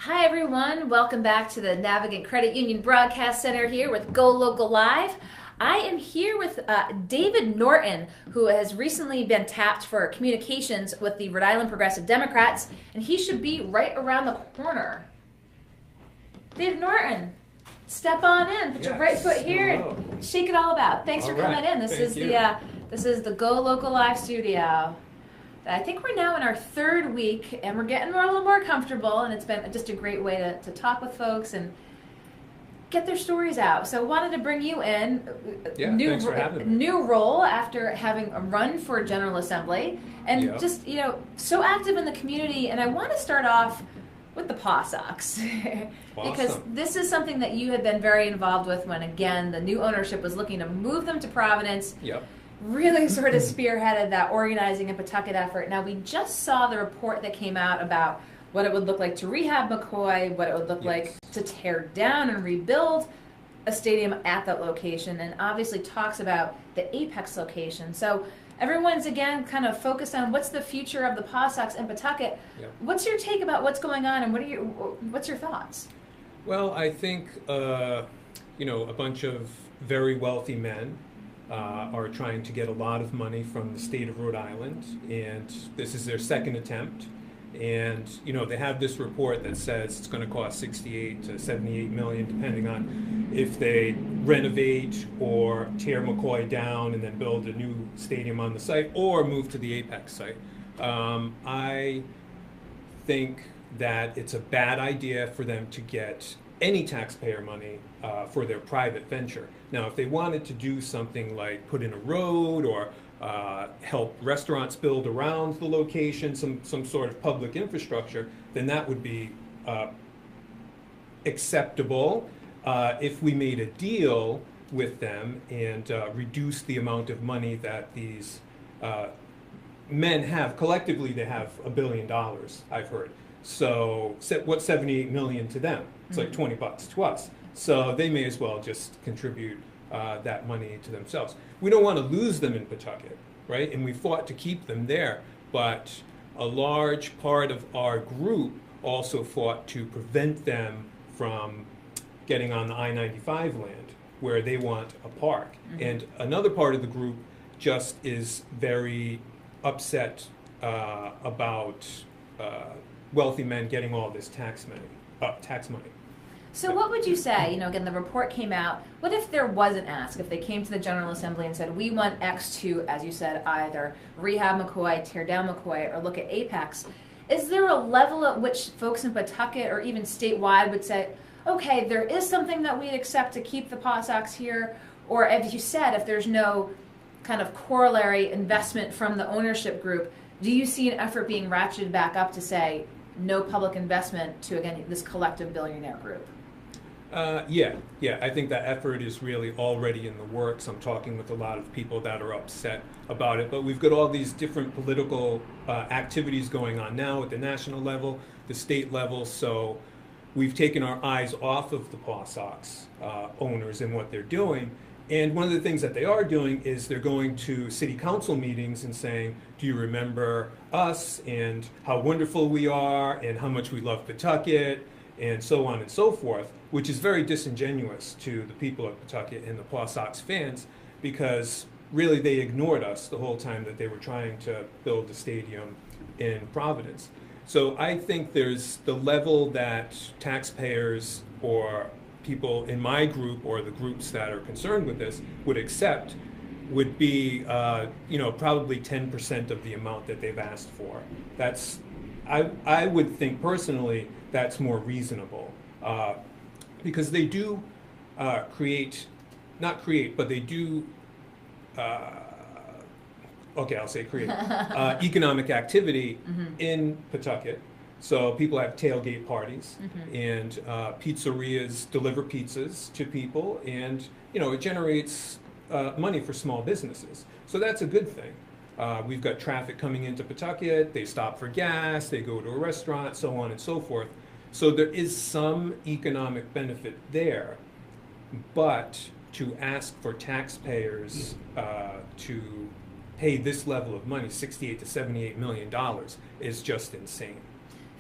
Hi everyone, welcome back to the Navigant Credit Union Broadcast Center here with Go Local Live. I am here with David Norton, who has recently been tapped for communications with the Rhode Island Progressive Democrats, and he should be right around the corner. David Norton, step on in, put your right foot here, and shake it all about. Thanks for coming in. This is the Go Local Live studio. I think we're now in our third week, and we're getting a little more comfortable, and it's been just a great way to talk with folks and get their stories out. So wanted to bring you in, Thanks for having me. new role after having a run for General Assembly, and just, so active in the community. And I want to start off with the paw socks, because this is something that you had been very involved with when, again, the new ownership was looking to move them to Providence. Really sort of spearheaded that organizing and Pawtucket effort. Now, we just saw the report that came out about what it would look like to rehab McCoy, what it would look like to tear down and rebuild a stadium at that location, and obviously talks about the Apex location. So everyone's, again, kind of focused on what's the future of the Paw Sox in Pawtucket. What's your take about what's going on, and what's your thoughts? Well, I think, a bunch of very wealthy men are trying to get a lot of money from the state of Rhode Island, and this is their second attempt. And they have this report that says it's going to cost 68 to 78 million, depending on if they renovate or tear McCoy down and then build a new stadium on the site or move to the Apex site. I think that it's a bad idea for them to get any taxpayer money for their private venture. Now, if they wanted to do something like put in a road or help restaurants build around the location, some sort of public infrastructure, then that would be acceptable if we made a deal with them and reduced the amount of money that these men have. Collectively, they have $1 billion, I've heard. So what's 78 million to them? It's like $20 to us. So they may as well just contribute that money to themselves. We don't want to lose them in Pawtucket, right? And we fought to keep them there. But a large part of our group also fought to prevent them from getting on the I-95 land where they want a park. And another part of the group just is very upset about wealthy men getting all this tax money. So what would you say, again, the report came out, what if there was an ask, if they came to the General Assembly and said, we want X to, as you said, either rehab McCoy, tear down McCoy, or look at Apex? Is there a level at which folks in Pawtucket or even statewide would say, okay, there is something that we'd accept to keep the Paw Sox here? Or as you said, if there's no kind of corollary investment from the ownership group, do you see an effort being ratcheted back up to say no public investment to, again, this collective billionaire group? I think that effort is really already in the works. I'm talking with a lot of people that are upset about it, but we've got all these different political activities going on now at the national level, the state level, so we've taken our eyes off of the Paw Sox owners and what they're doing. And one of the things that they are doing is they're going to city council meetings and saying, do you remember us and how wonderful we are and how much we love Pawtucket and so on and so forth, which is very disingenuous to the people of Pawtucket and the Paw Sox fans, because really they ignored us the whole time that they were trying to build a stadium in Providence. So I think there's the level that taxpayers or people in my group or the groups that are concerned with this would accept would be, probably 10% of the amount that they've asked for. I would think personally that's more reasonable, because they do create economic activity in Pawtucket. So people have tailgate parties, and pizzerias deliver pizzas to people, and it generates money for small businesses. So that's a good thing. We've got traffic coming into Pawtucket. They stop for gas. They go to a restaurant, so on and so forth. So there is some economic benefit there, but to ask for taxpayers to pay this level of money, $68 to $78 million, is just insane.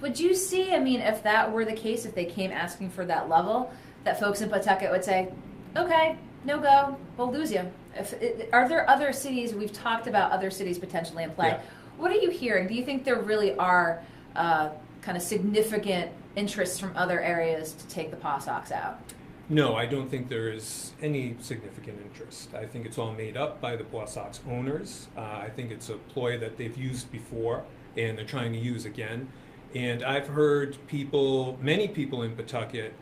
Would you see, I mean, if that were the case, if they came asking for that level, that folks in Pawtucket would say, okay, no go, we'll lose you. Are there other cities, we've talked about other cities potentially in play. Yeah. What are you hearing? Do you think there really are kind of significant interests from other areas to take the Paw Sox out? No, I don't think there is any significant interest. I think it's all made up by the Paw Sox owners. I think it's a ploy that they've used before and they're trying to use again. And I've heard many people in Pawtucket,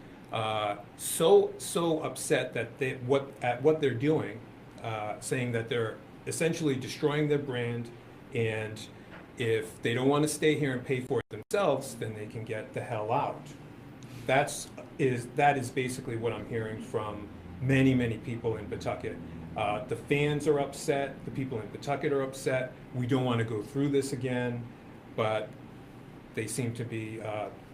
so upset that what they're doing, saying that they're essentially destroying their brand, and if they don't want to stay here and pay for it themselves, then they can get the hell out. That is basically what I'm hearing from many people in Pawtucket. The fans are upset. The people in Pawtucket are upset. We don't want to go through this again, but they seem to be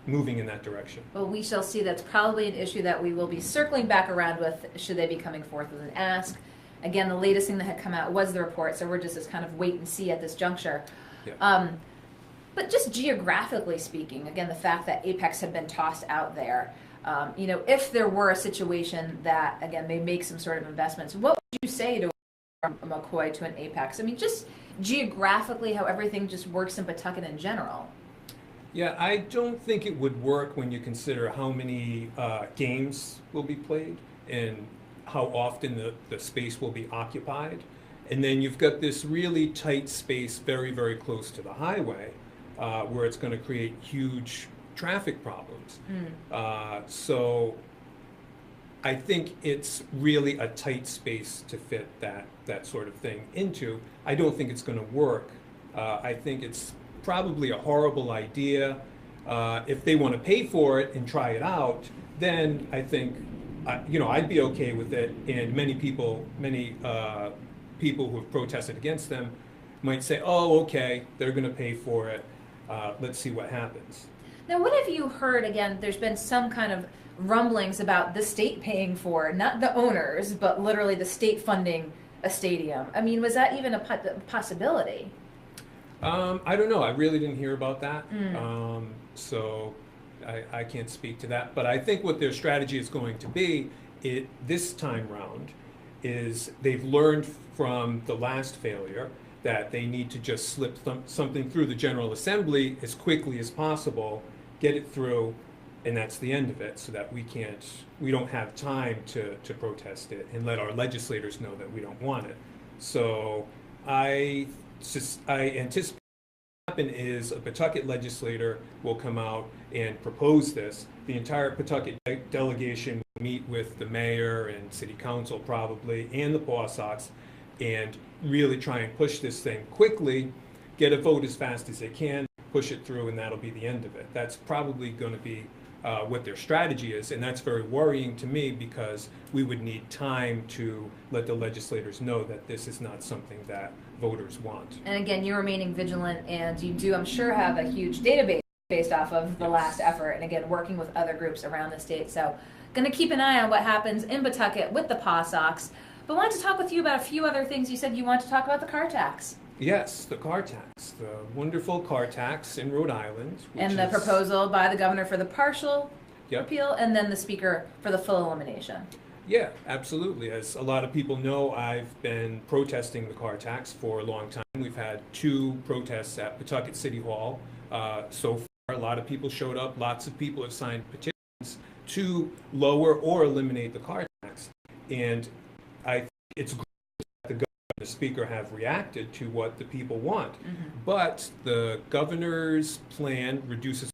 moving in that direction. Well, we shall see. That's probably an issue that we will be circling back around with, should they be coming forth with an ask. Again, the latest thing that had come out was the report, so we're just as kind of wait and see at this juncture. Yeah. But just geographically speaking, again, the fact that Apex had been tossed out there, if there were a situation that, again, they make some sort of investments, what would you say to a McCoy to an Apex? I mean, just geographically, how everything just works in Pawtucket in general. Yeah, I don't think it would work when you consider how many games will be played and how often the space will be occupied. And then you've got this really tight space very close to the highway where it's going to create huge traffic problems. So I think it's really a tight space to fit that sort of thing into. I don't think it's going to work. I think it's probably a horrible idea. If they want to pay for it and try it out, then I think, I'd be okay with it. And many people who have protested against them might say, oh, okay, they're going to pay for it. Let's see what happens. Now, what have you heard? Again, there's been some kind of rumblings about the state paying for, not the owners, but literally the state funding a stadium. I mean, was that even a possibility? I don't know. I really didn't hear about that. So I can't speak to that. But I think what their strategy is going to be this time round is they've learned from the last failure that they need to just slip something through the General Assembly as quickly as possible, get it through, and that's the end of it, so that we don't have time to protest it and let our legislators know that we don't want it. So I anticipate what will happen is a Pawtucket legislator will come out and propose this. The entire Pawtucket delegation will meet with the mayor and city council probably, and the Paw Sox, and really try and push this thing quickly, get a vote as fast as they can, push it through, and that'll be the end of it. That's probably going to be what their strategy is, and that's very worrying to me because we would need time to let the legislators know that this is not something that voters want. And again, you're remaining vigilant, and you do, I'm sure, have a huge database based off of the last effort, and again, working with other groups around the state. So going to keep an eye on what happens in Pawtucket with the Paw Sox. But I wanted to talk with you about a few other things. You said you wanted to talk about the car tax. Yes, the car tax, the wonderful car tax in Rhode Island. And the proposal by the governor for the partial repeal, and then the speaker for the full elimination. Yeah, absolutely. As a lot of people know, I've been protesting the car tax for a long time. We've had 2 protests at Pawtucket City Hall so far. A lot of people showed up. Lots of people have signed petitions to lower or eliminate the car tax. And I think it's great that the governor and the speaker have reacted to what the people want. But the governor's plan reduces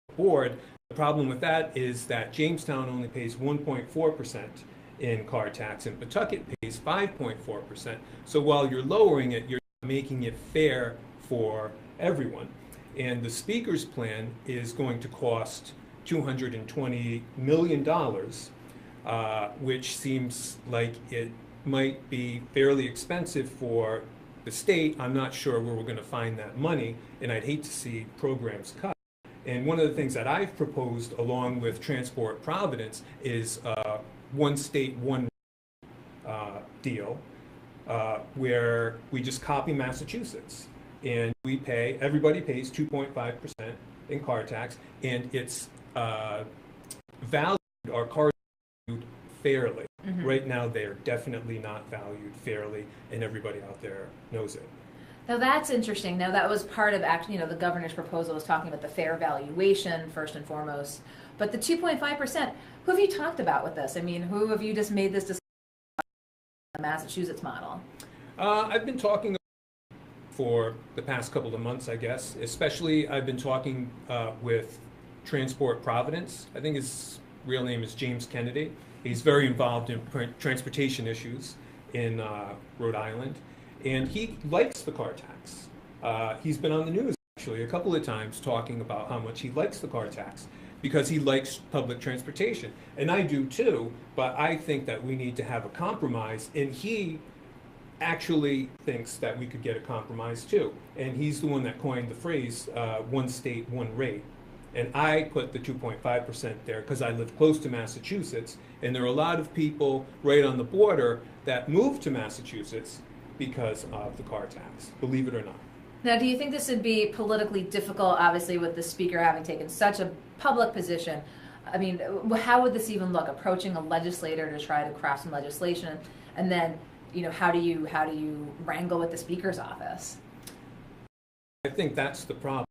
the board. The problem with that is that Jamestown only pays 1.4% in car tax, and Pawtucket pays 5.4%. So while you're lowering it, you're making it fair for everyone. And the speaker's plan is going to cost $220 million, which seems like it might be fairly expensive for the state. I'm not sure where we're going to find that money, and I'd hate to see programs cut. And one of the things that I've proposed along with Transport Providence is one state, one deal where we just copy Massachusetts. And everybody pays 2.5%, in car tax, and it's valued, our cars are valued fairly. Mm-hmm. Right now, they're definitely not valued fairly, and everybody out there knows it. Now that's interesting. Now that was part of actually, the governor's proposal was talking about the fair valuation first and foremost. But the 2.5%, who have you talked about with this? I mean, who have you just made this discussion about the Massachusetts model? I've been talking for the past couple of months, I guess. Especially, I've been talking with Transport Providence. I think his real name is James Kennedy. He's very involved in transportation issues in Rhode Island, and he likes the car tax. He's been on the news actually a couple of times talking about how much he likes the car tax because he likes public transportation. And I do too, but I think that we need to have a compromise, and he actually thinks that we could get a compromise too. And he's the one that coined the phrase, one state, one rate. And I put the 2.5% there because I live close to Massachusetts, and there are a lot of people right on the border that moved to Massachusetts because of the car tax, believe it or not. Now, do you think this would be politically difficult, obviously, with the speaker having taken such a public position? I mean, how would this even look, approaching a legislator to try to craft some legislation, and then, how do you wrangle with the speaker's office? I think that's the problem.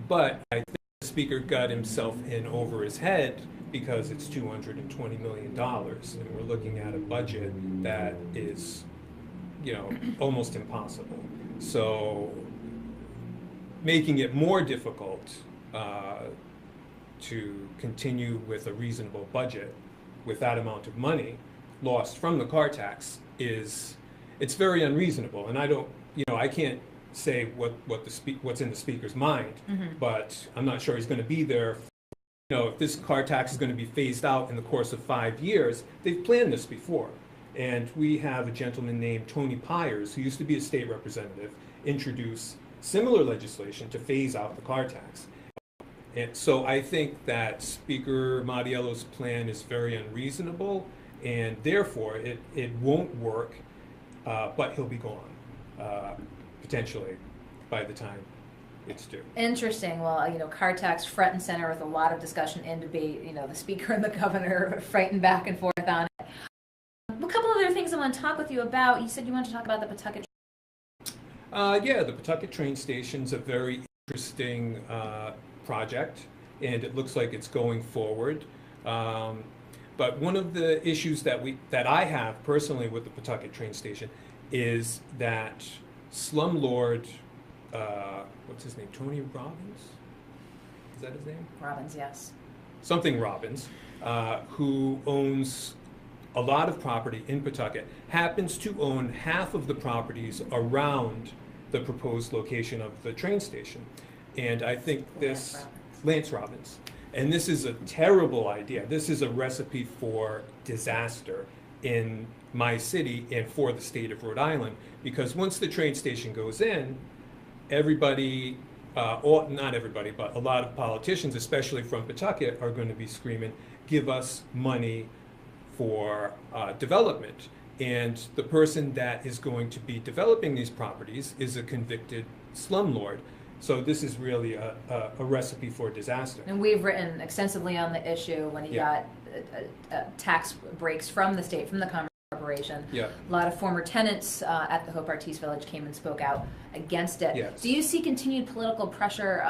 But I think the speaker got himself in over his head because it's $220 million, and we're looking at a budget that is, almost impossible. So making it more difficult to continue with a reasonable budget with that amount of money lost from the car tax it's very unreasonable. And I can't say what's in the speaker's mind, mm-hmm. but I'm not sure he's going to be there. If this car tax is going to be phased out in the course of 5 years, they've planned this before. And we have a gentleman named Tony Pyers, who used to be a state representative, introduce similar legislation to phase out the car tax. And so I think that Speaker Mattiello's plan is very unreasonable, and therefore it won't work, but he'll be gone, potentially, by the time it's due. Interesting. Well, car tax front and center with a lot of discussion and debate. The speaker and the governor fighting back and forth on it. A couple other things I want to talk with you about. You said you wanted to talk about the Pawtucket. Yeah, the Pawtucket train station's a very interesting project, and it looks like it's going forward. But one of the issues that I have personally with the Pawtucket train station is that slumlord, what's his name? Tony Robbins? Is that his name? Robbins, yes. Something Robbins, who owns a lot of property in Pawtucket, happens to own half of the properties around the proposed location of the train station. And I think Lance Robbins. And this is a terrible idea. This is a recipe for disaster in my city and for the state of Rhode Island, because once the train station goes in, everybody, not everybody, but a lot of politicians, especially from Pawtucket, are going to be screaming, give us money for development. And the person that is going to be developing these properties is a convicted slumlord. So this is really a recipe for disaster. And we've written extensively on the issue when he got tax breaks from the state, from the Commerce Corporation. Yeah. A lot of former tenants at the Hope Artiste Village came and spoke out against it. Yes. Do you see continued political pressure,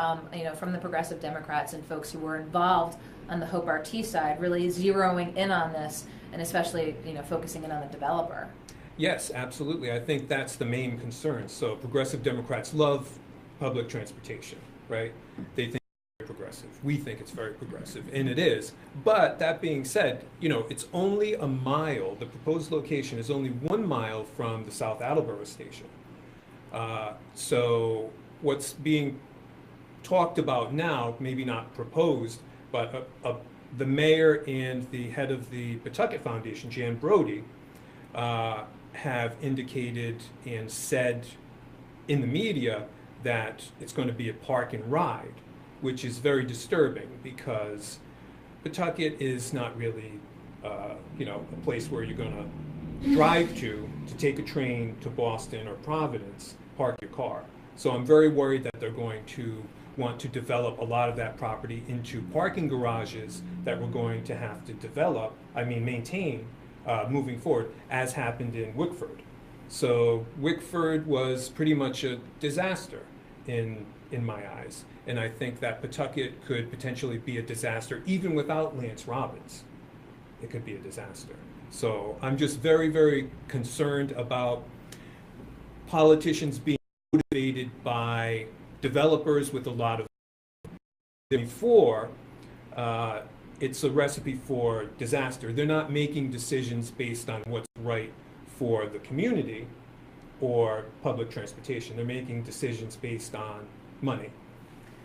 from the progressive Democrats and folks who were involved on the Hope Artiste side, really zeroing in on this, and especially focusing in on the developer? Yes, absolutely. I think that's the main concern. So progressive Democrats love public transportation, right? They think it's very progressive. We think it's very progressive, and it is. But that being said, it's only a mile. The proposed location is only 1 mile from the South Attleboro station. So what's being talked about now, maybe not proposed, but the mayor and the head of the Pawtucket Foundation, Jan Brody, have indicated and said in the media that it's going to be a park and ride, which is very disturbing because Pawtucket is not really, a place where you're going to drive to take a train to Boston or Providence, park your car. So I'm very worried that they're going to want to develop a lot of that property into parking garages that we're going to have to maintain moving forward, as happened in Wickford. So Wickford was pretty much a disaster in my eyes. And I think that Pawtucket could potentially be a disaster even without Lance Robbins. It could be a disaster. So I'm just very, very concerned about politicians being motivated by developers with a lot of before it's a recipe for disaster. They're not making decisions based on what's right for the community or public transportation. They're making decisions based on money.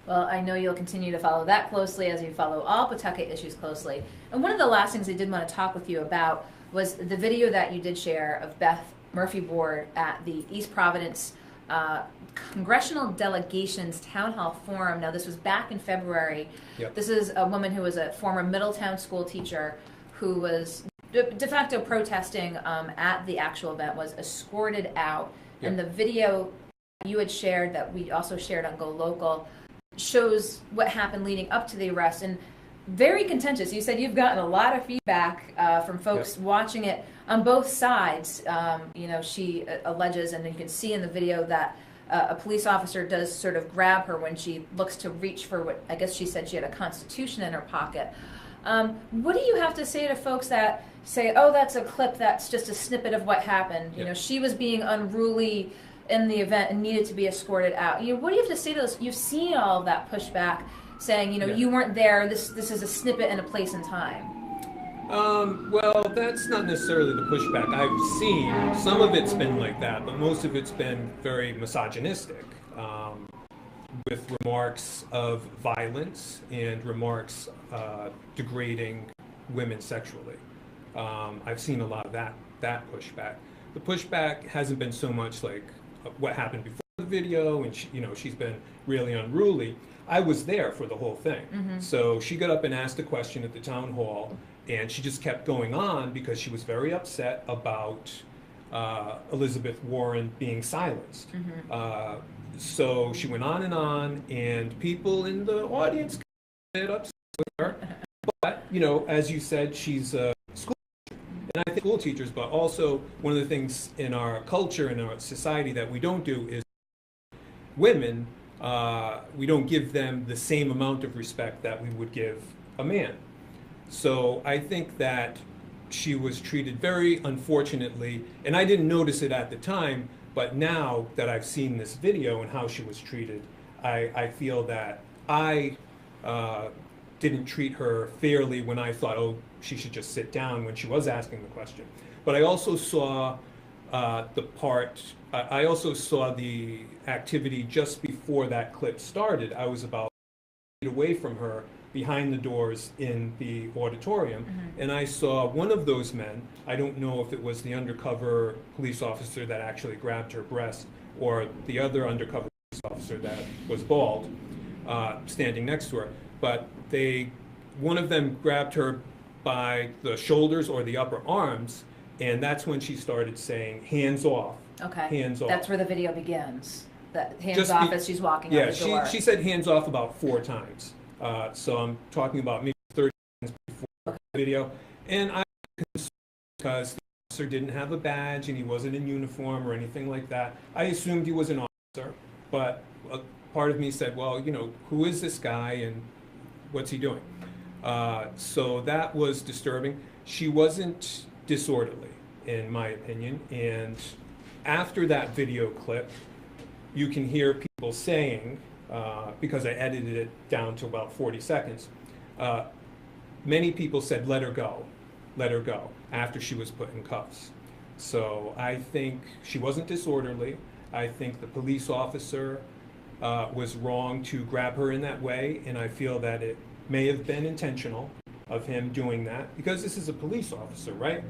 Well, I know you'll continue to follow that closely as you follow all Pawtucket issues closely. And one of the last things I did want to talk with you about was the video that you did share of Beth Murphy Ward at the East Providence Congressional Delegation's Town Hall Forum. Now, this was back in February. Yep. This is a woman who was a former Middletown school teacher who was de facto protesting at the actual event, was escorted out. Yep. And the video you had shared, that we also shared on Go Local, shows what happened leading up to the arrest, and very contentious. You said you've gotten a lot of feedback from folks watching it on both sides. She alleges, and you can see in the video, that a police officer does sort of grab her when she looks to reach for what I guess she said she had a Constitution in her pocket. What do you have to say to folks that say, oh, that's a clip, that's just a snippet of what happened? You know, she was being unruly in the event and needed to be escorted out. What do you have to say to those? You've seen all of that pushback saying, you weren't there, this is a snippet in a place and time. Well, that's not necessarily the pushback I've seen. Some of it's been like that, but most of it's been very misogynistic, with remarks of violence and remarks degrading women sexually. I've seen a lot of that pushback. The pushback hasn't been so much like what happened before the video, and she's been really unruly. I was there for the whole thing. Mm-hmm. So she got up and asked a question at the town hall, and she just kept going on because she was very upset about Elizabeth Warren being silenced. Mm-hmm. So she went on, and people in the audience got a bit upset with her. But, as you said, she's a school teacher. And I think school teachers, but also one of the things in our culture, in our society, that we don't do is women, we don't give them the same amount of respect that we would give a man. So I think that she was treated very unfortunately, and I didn't notice it at the time, but now that I've seen this video and how she was treated, I feel that I didn't treat her fairly when I thought, oh, she should just sit down, when she was asking the question. But I also saw I also saw the activity just before that clip started. I was about feet away from her, behind the doors in the auditorium, mm-hmm. and I saw one of those men. I don't know if it was the undercover police officer that actually grabbed her breast or the other undercover police officer that was bald, standing next to her, but one of them grabbed her by the shoulders or the upper arms, and that's when she started saying, hands off. Okay. Hands off. That's where the video begins. That hands off as she's walking out the door. Yeah, she said hands off about 4 times. So I'm talking about maybe 30 seconds before the video. And I'm concerned because the officer didn't have a badge and he wasn't in uniform or anything like that. I assumed he was an officer, but a part of me said, well, who is this guy and what's he doing? So that was disturbing. She wasn't disorderly, in my opinion. And after that video clip, you can hear people saying, because I edited it down to about 40 seconds, many people said, let her go, after she was put in cuffs. So I think she wasn't disorderly. I think the police officer was wrong to grab her in that way, and I feel that it may have been intentional of him doing that, because this is a police officer, right?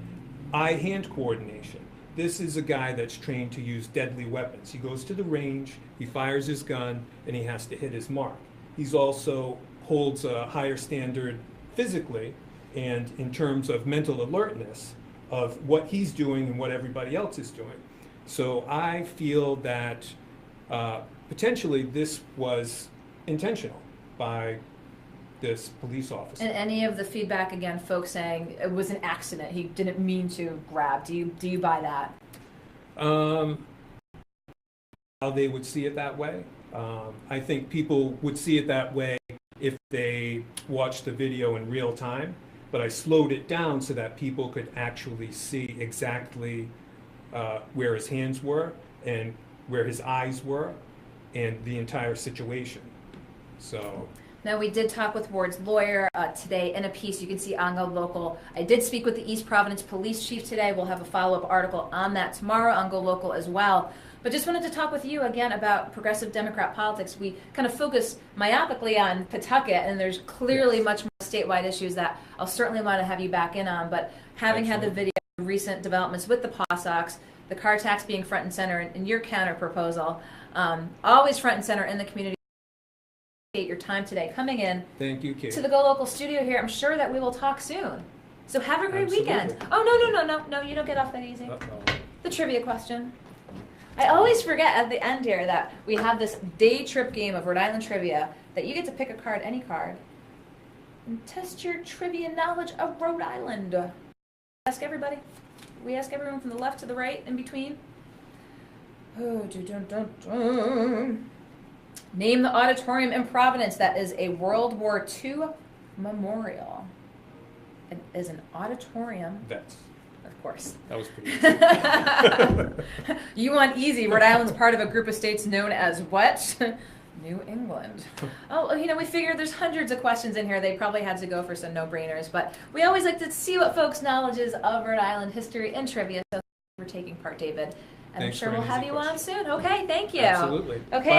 Eye-hand coordination. This is a guy that's trained to use deadly weapons. He goes to the range, he fires his gun, and he has to hit his mark. He's also holds a higher standard physically and in terms of mental alertness of what he's doing and what everybody else is doing. So I feel that potentially this was intentional by this police officer. And any of the feedback, again, folks saying it was an accident, he didn't mean to grab, do you buy that? How they would see it that way. I think people would see it that way if they watched the video in real time, but I slowed it down so that people could actually see exactly where his hands were and where his eyes were and the entire situation. So. Now, we did talk with Ward's lawyer today in a piece. You can see on Go Local. I did speak with the East Providence Police Chief today. We'll have a follow-up article on that tomorrow on Go Local as well. But just wanted to talk with you again about progressive Democrat politics. We kind of focus myopically on Pawtucket, and there's clearly much more statewide issues that I'll certainly want to have you back in on. But having had the video, recent developments with the PawSox, the car tax being front and center in your counter proposal, always front and center in the community. Your time today coming in. Thank you, Kate. To the Go Local studio here. I'm sure that we will talk soon. So have a great weekend. Oh, no, you don't get off that easy. The trivia question. I always forget at the end here that we have this day trip game of Rhode Island trivia that you get to pick a card, any card, and test your trivia knowledge of Rhode Island. Ask everybody. We ask everyone from the left to the right, in between. Oh, Name the auditorium in Providence that is a World War II memorial. It is an auditorium. Vets. Of course. That was pretty easy. You want easy. Rhode Island's part of a group of states known as what? New England. Oh, we figured there's hundreds of questions in here. They probably had to go for some no-brainers. But we always like to see what folks' knowledge is of Rhode Island history and trivia. So thank you for taking part, David. And I'm sure we'll have you on soon. Okay, thank you. Absolutely. Okay. Bye.